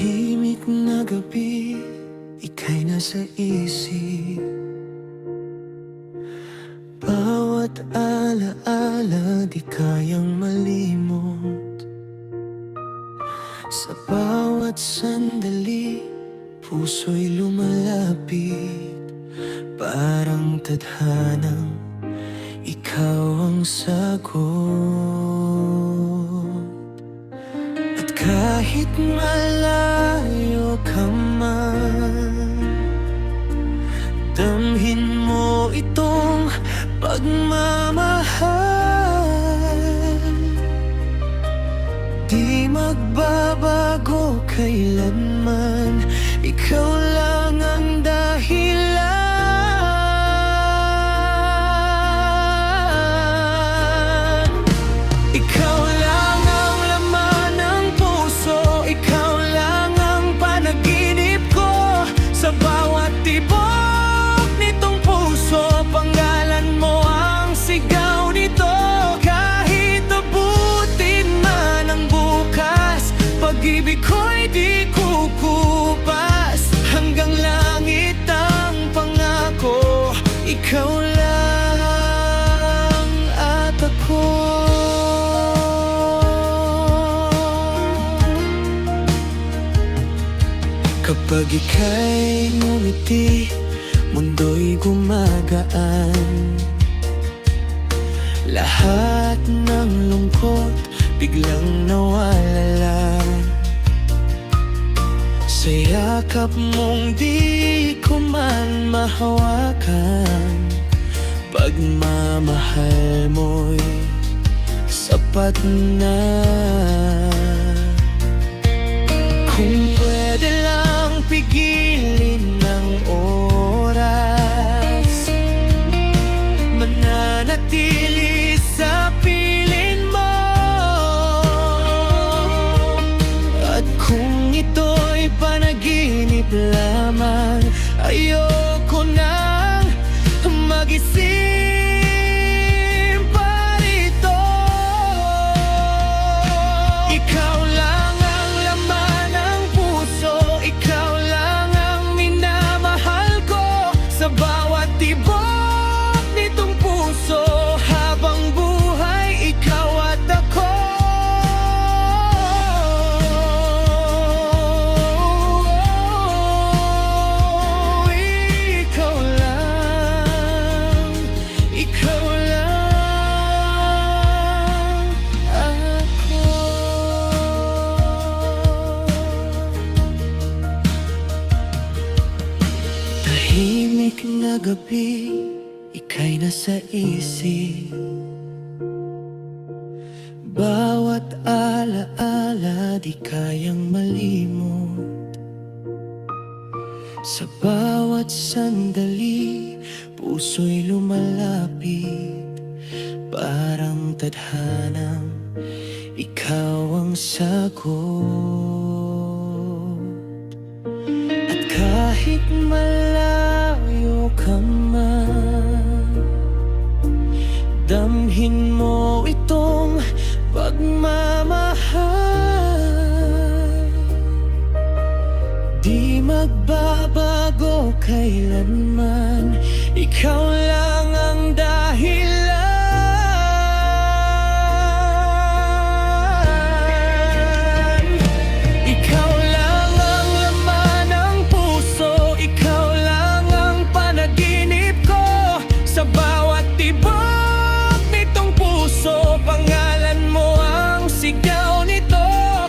Tahimik na gabi, ika'y nasa isip. Bawat alaala di kayang malimot. Sa bawat sandali, puso'y lumalapit. Parang tadhanang ikaw ang sagot. At kahit malayo ka man, damhin mo itong pagmamahal. Di magbabago kailanman, ikaw lang ang dahilan. Ikaw lang ang laman ng puso, ikaw lang ang panaginip ko. Sa bawat tibok nitong puso, pangalan mo ang sigaw nito. Kahit abutin man ang bukas, pag-ibig ko'y di kukupas. Hanggang langit ang pangako, ikaw lang at ako. Kapag ika'y ngumiti, mundo'y gumagaan. Lahat ng lungkot biglang nawawala. Sa yakap mong di ko man mahawakan, pagmamahal mo'y sapat na. Kung pwede lang pigilin ng oras, mananatili sa piling mo. At kung ito'y panaginip lamang, ayoko nang magising. Sa bawat tibok nitong puso, habang buhay, ikaw at ako. Ikaw lang ako. Tahimik na gabi, ika'y nasa isip. Bawat alaala di kayang malimot. Sa bawat sandali, puso'y lumalapit. Parang tadhanang ikaw ang sagot. At kahit malayo ka man, damhin mo itong pagmamahal. Di magbabago kailanman, ikaw lang ang dahilan. Sa bawat tibok nitong puso, pangalan mo ang sigaw nito.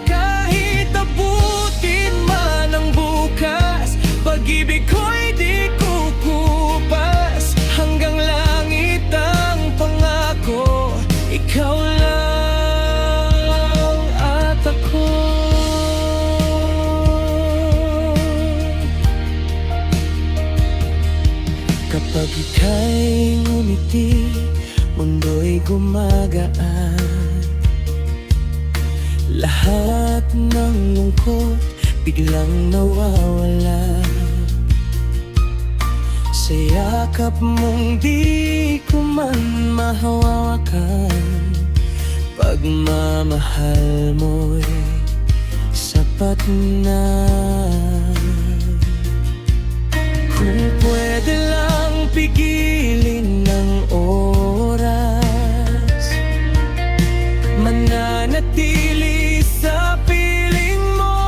Kahit abutin man ang bukas, pag-ibig ko'y di kukupas. Hanggang langit ang pangako, ikaw lang at ako. Kapag ika'y ngumiti, mundo'y gumagaan. Lahat ng lungkot biglang nawawala. Sa yakap mong di ko man mahawakan, pagmamahal mo'y sapat sapat na. Kung pwede lang pigilin ng oras, mananatili sa piling mo.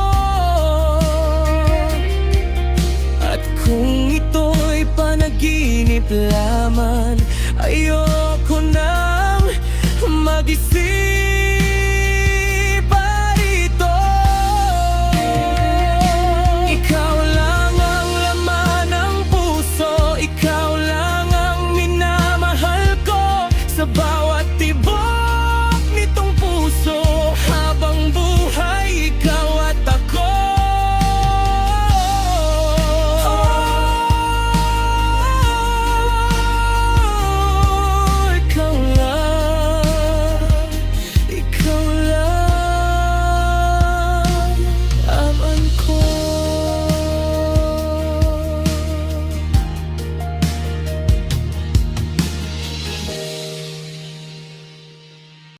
At kung ito'y panaginip lamang, ayoko nang magising.